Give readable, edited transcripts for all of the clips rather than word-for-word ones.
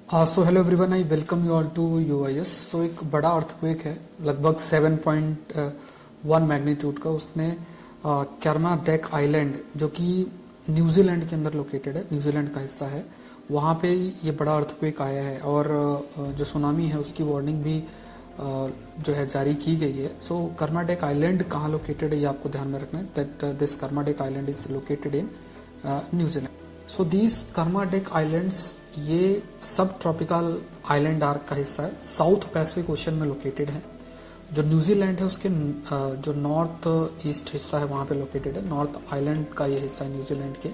So hello everyone, I welcome you all to UIS. So एक बड़ा earthquake है लगभग 7.1 मैग्नीट्यूड का। उसने कर्माडेक आइलैंड जो कि न्यूजीलैंड के अंदर लोकेटेड है, न्यूजीलैंड का हिस्सा है, वहाँ पे ये बड़ा अर्थक्वेक आया है। और जो सुनामी है उसकी वार्निंग भी जो है जारी की गई है। सो कर्माडेक आइलैंड कहाँ लोकेटेड है ये आपको ध्यान में रखना है, that this Kermadec island is located in New Zealand. So these Kermadec islands ये सब ट्रॉपिकल आइलैंड आर्क का हिस्सा है, साउथ पैसिफिक ओशन में लोकेटेड है। जो न्यूजीलैंड है उसके जो नॉर्थ ईस्ट हिस्सा है वहां पे लोकेटेड है, नॉर्थ आइलैंड का ये हिस्सा है न्यूजीलैंड के।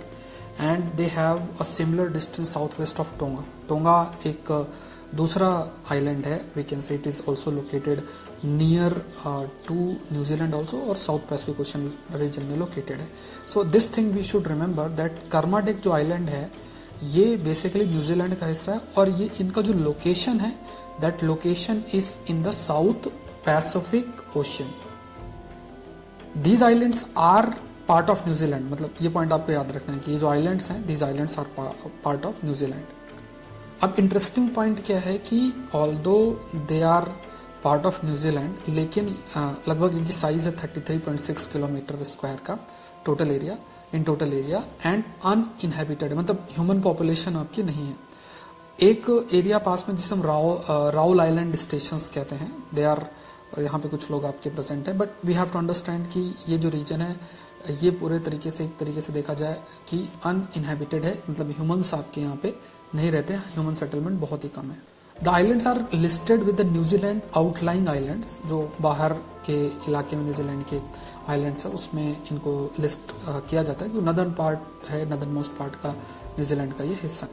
And they have a similar distance south west of Tonga. Tonga एक दूसरा आइलैंड है, we can say it is also located near to New Zealand also, और साउथ पैसिफिक ओशन रीजन में लोकेटेड है। So this thing we should remember that Kermadec जो island है ये basically New Zealand का हिस्सा है, और ये इनका जो लोकेशन है that location is in the South Pacific Ocean. These islands are part of New Zealand, मतलब ये पॉइंट आपको याद रखना है कि ये जो आइलैंड्स हैं these islands are part of New Zealand. अब इंटरेस्टिंग पॉइंट क्या है कि although they are part of New Zealand, लेकिन लगभग इनकी साइज है 33.6 किलोमीटर स्क्वायर का total area, in total area, and uninhabited, मतलब ह्यूमन पॉपुलेशन आपकी नहीं है। एक एरिया पास में जिसे हम राउल आइलैंड स्टेशंस कहते हैं, दे आर, यहाँ पे कुछ लोग आपके प्रेजेंट है, but we have to understand कि ये जो रीजन है ये पूरे तरीके से, एक तरीके से देखा जाए कि अनइनहेबिटेड है, मतलब ह्यूमंस आपके यहाँ पे नहीं रहते, ह्यूमन सेटलमेंट बहुत ही कम है। The islands are listed with the New Zealand outlying islands, जो बाहर के इलाके में न्यूजीलैंड के आइलैंड्स है उसमें इनको लिस्ट किया जाता है कि नदर्न पार्ट है, नदर्न मोस्ट पार्ट का न्यूजीलैंड का ये हिस्सा।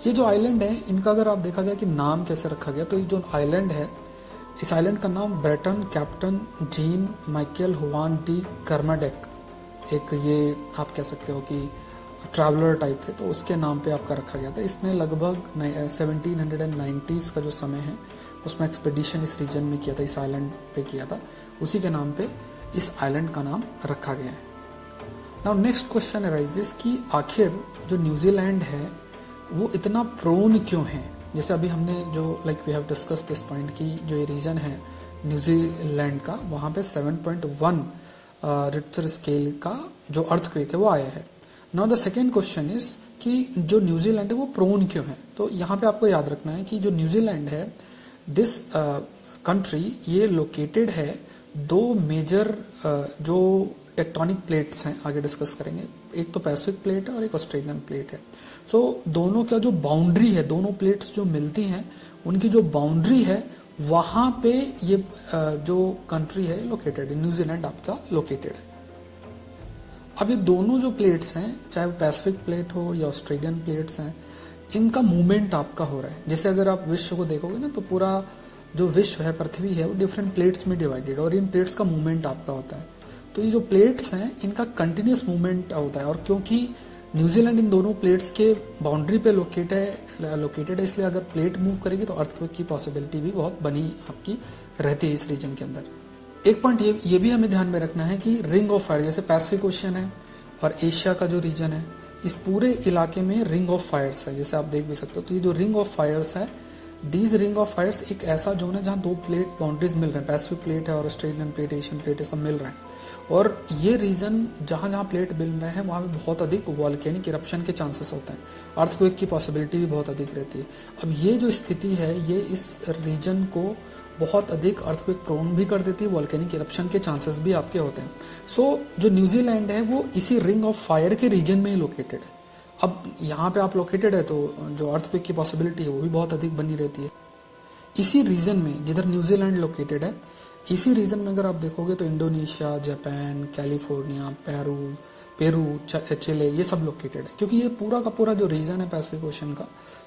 ये जो आइलैंड है इनका अगर आप देखा जाए कि नाम कैसे रखा गया, तो ये जो आइलैंड है इस आइलैंड का नाम Breton captain Jean Michel Huon de Kermadec, एक ये आप कह सकते हो कि ट्रैवलर टाइप थे, तो उसके नाम पे आपका रखा गया था। इसने लगभग 1790s का जो समय है उसमें एक्सपेडिशन इस रीजन में किया था, इस आइलैंड पे किया था, उसी के नाम पे इस आइलैंड का नाम रखा गया है। नाउ नेक्स्ट क्वेश्चन अराइजेस कि आखिर जो न्यूजीलैंड है वो इतना प्रोन क्यों है। जैसे अभी हमने जो we have discuss this point की जो ये रीजन है न्यूजीलैंड का, वहां पे 7.1 रिक्टर स्केल का जो अर्थक्वेक है वो आया है। Now the second question is कि जो न्यूजीलैंड है वो प्रोन क्यों है। तो यहाँ पे आपको याद रखना है कि जो न्यूजीलैंड है दिस कंट्री ये लोकेटेड है दो मेजर जो टेक्टोनिक प्लेट्स हैं, आगे डिस्कस करेंगे, एक तो पैसिफिक प्लेट है और एक ऑस्ट्रेलियन प्लेट है। सो दोनों का जो बाउंड्री है, दोनों प्लेट्स जो मिलती हैं उनकी जो बाउंड्री है वहां पे ये जो कंट्री है लोकेटेड है, न्यूजीलैंड आपका लोकेटेड है। अब ये दोनों जो प्लेट्स हैं, चाहे वो पैसिफिक प्लेट हो या ऑस्ट्रेलियन प्लेट्स हैं, इनका मूवमेंट आपका हो रहा है। जैसे अगर आप विश्व को देखोगे ना, तो पूरा जो विश्व है, पृथ्वी है, वो डिफरेंट प्लेट्स में डिवाइडेड, और इन प्लेट्स का मूवमेंट आपका होता है। तो ये जो प्लेट्स हैं इनका कंटिन्यूस मूवमेंट होता है, और क्योंकि न्यूजीलैंड इन दोनों प्लेट्स के बाउंड्री पे लोकेटेड है, इसलिए अगर प्लेट मूव करेगी तो अर्थक्वेक की पॉसिबिलिटी भी बहुत बनी आपकी रहती है इस रीजन के अंदर। एक पॉइंट ये भी हमें ध्यान में रखना है कि रिंग ऑफ फायर, जैसे पैसिफिक ओशन है और एशिया का जो रीजन है, इस पूरे इलाके में रिंग ऑफ फायर्स है, जैसे आप देख भी सकते हो। तो ये जो रिंग ऑफ फायर्स है, दीज रिंग ऑफ फायर्स एक ऐसा जोन है जहां दो प्लेट बाउंड्रीज मिल रहे हैं, पैसिफिक प्लेट है और ऑस्ट्रेलियन प्लेट, एशियन प्लेट है, सब मिल रहे हैं। और ये रीजन जहां जहां प्लेट मिल रहे हैं वहां पे बहुत अधिक वॉल्केनिक इरप्शन के चांसेस होते हैं, अर्थक्वेक की पॉसिबिलिटी भी बहुत अधिक रहती है। अब ये जो स्थिति है ये इस रीजन को बहुत अधिक अर्थक्वेक प्रोन भी कर देती है, वॉल्केनिक इरप्शन के चांसेस भी आपके होते हैं। सो जो न्यूजीलैंड है वो इसी रिंग ऑफ फायर के रीजन में ही लोकेटेड है। अब यहाँ पे आप लोकेटेड है तो जो अर्थक्वेक की पॉसिबिलिटी है वो भी बहुत अधिक बनी रहती है। इसी रीजन में जिधर न्यूजीलैंड लोकेटेड है, इसी रीजन में अगर आप देखोगे तो इंडोनेशिया, जापान, कैलिफोर्निया, पेरू, चिले, ये सब लोकेटेड है, क्योंकि ये पूरा का पूरा जो रीजन है पैसिफिक ओशन का,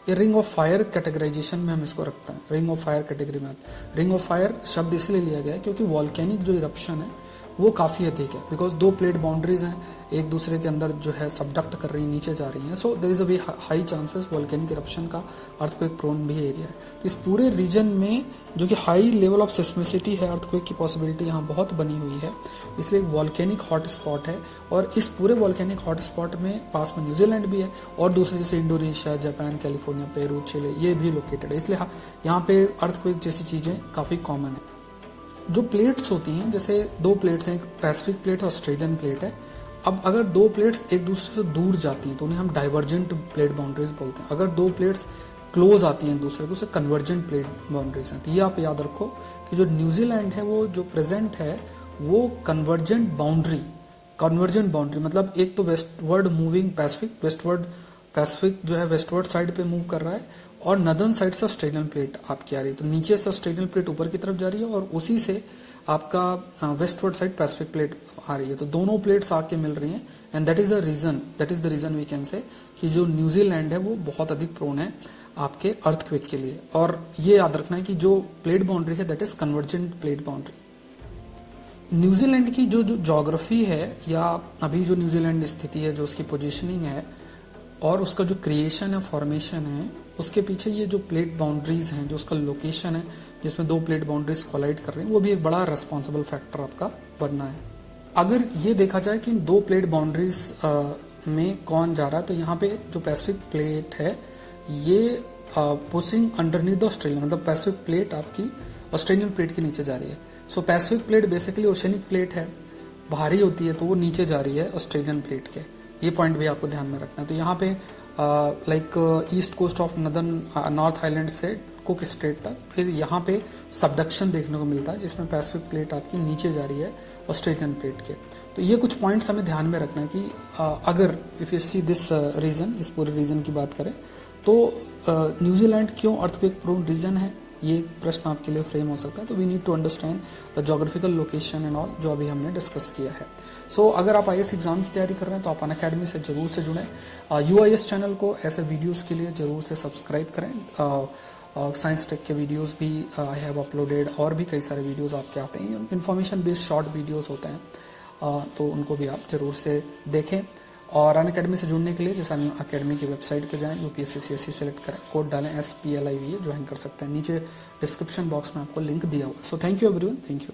ये रिंग ऑफ फायर कैटेगराइजेशन में हम इसको रखते हैं, रिंग ऑफ फायर कैटेगरी में। रिंग ऑफ फायर शब्द इसलिए लिया गया है क्योंकि वॉल्केनिक जो इरप्शन है वो काफी अधिक है, बिकॉज दो प्लेट बाउंड्रीज हैं, एक दूसरे के अंदर जो है सबडक्ट कर रही हैं, नीचे जा रही हैं। So there is a way high chances volcanic eruption का, अर्थक्वेक प्रोन भी एरिया है। तो इस पूरे रीजन में जो कि हाई लेवल ऑफ सिस्मिसिटी है, अर्थक्वेक की पॉसिबिलिटी यहाँ बहुत बनी हुई है, इसलिए एक वॉल्केनिक हॉट स्पॉट है। और इस पूरे वॉल्केनिक हॉट स्पॉट में पास में न्यूजीलैंड भी है और दूसरे जैसे इंडोनेशिया, जापान, कैलिफोर्निया, पेरू, चिले ये भी लोकेटेड है। इसलिए यहाँ पे अर्थक्वेक जैसी चीजें काफी कॉमन है। जो प्लेट्स होती हैं, जैसे दो प्लेट्स हैं, एक पैसिफिक प्लेट और ऑस्ट्रेलियन प्लेट है। अब अगर दो प्लेट्स एक दूसरे से दूर जाती हैं तो उन्हें हम डाइवर्जेंट प्लेट बाउंड्रीज बोलते हैं। अगर दो प्लेट्स क्लोज आती हैं एक दूसरे को, उसे कन्वर्जेंट प्लेट बाउंड्रीज हैं। तो ये आप याद रखो कि जो न्यूजीलैंड है वो जो प्रेजेंट है वो कन्वर्जेंट बाउंड्री मतलब एक तो वेस्टवर्ड मूविंग पैसिफिक जो है वेस्टवर्ड साइड पे मूव कर रहा है और नदर्न साइड से ऑस्ट्रेलियन प्लेट आपकी आ रही है। तो नीचे से ऑस्ट्रेलियन प्लेट ऊपर की तरफ जा रही है और उसी से आपका वेस्टवर्ड साइड पैसिफिक प्लेट आ रही है। तो दोनों प्लेट्स आके मिल रही हैं and that is the reason we can say कि जो न्यूजीलैंड है वो बहुत अधिक प्रोन है आपके अर्थक्वेक के लिए। और ये याद रखना है कि जो प्लेट बाउंड्री है that is convergent plate boundary. New Zealand की जो ज्योग्राफी है या अभी जो न्यूजीलैंड स्थिति है, जो उसकी पोजीशनिंग है और उसका जो क्रिएशन है, फॉर्मेशन है, उसके पीछे ये जो प्लेट बाउंड्रीज हैं, जो उसका लोकेशन है जिसमें दो प्लेट बाउंड्रीज कोलाइड कर रही हैं, वो भी एक बड़ा रेस्पॉन्सिबल फैक्टर आपका बनना है। अगर ये देखा जाए कि दो प्लेट बाउंड्रीज में कौन जा रहा है, तो यहाँ पे जो पैसिफिक प्लेट है ये पुशिंग अंडरनीथ द ऑस्ट्रेलियन, मतलब पैसिफिक प्लेट आपकी ऑस्ट्रेलियन प्लेट के नीचे जा रही है। So Pacific plate basically oceanic plate है, भारी होती है तो वो नीचे जा रही है ऑस्ट्रेलियन प्लेट के। ये पॉइंट भी आपको ध्यान में रखना है। तो यहाँ पे like east coast of North Island से कुक स्ट्रेट तक, फिर यहाँ पे सबडक्शन देखने को मिलता है जिसमें पैसिफिक प्लेट आपकी नीचे जा रही है ऑस्ट्रेलियन प्लेट के। तो ये कुछ पॉइंट्स हमें ध्यान में रखना है कि अगर if you see this region, इस पूरे रीजन की बात करें तो न्यूजीलैंड क्यों अर्थक्वेक प्रोन रीजन है, ये एक प्रश्न आपके लिए फ्रेम हो सकता है। तो we need to understand the geographical location and all, जो अभी हमने डिस्कस किया है। सो अगर आप IAS एग्जाम की तैयारी कर रहे हैं तो आप अनअकैडमी से जरूर से जुड़ें। UIS चैनल को ऐसे वीडियोस के लिए जरूर से सब्सक्राइब करें। साइंस टेक के वीडियोस भी आई हैव अपलोडेड, और भी कई सारे वीडियोस आपके आते हैं, इन्फॉर्मेशन बेस्ड शॉर्ट वीडियोस होते हैं, तो उनको भी आप जरूर से देखें। और अनअकैडमी से जुड़ने के लिए जैसे अकेडमी की वेबसाइट पर जाएं, UPSC CSE सेलेक्ट करें, कोड डालें SPLIVA, ज्वाइन कर सकते हैं। नीचे डिस्क्रिप्शन बॉक्स में आपको लिंक दिया हुआ है। So thank you everyone, thank you.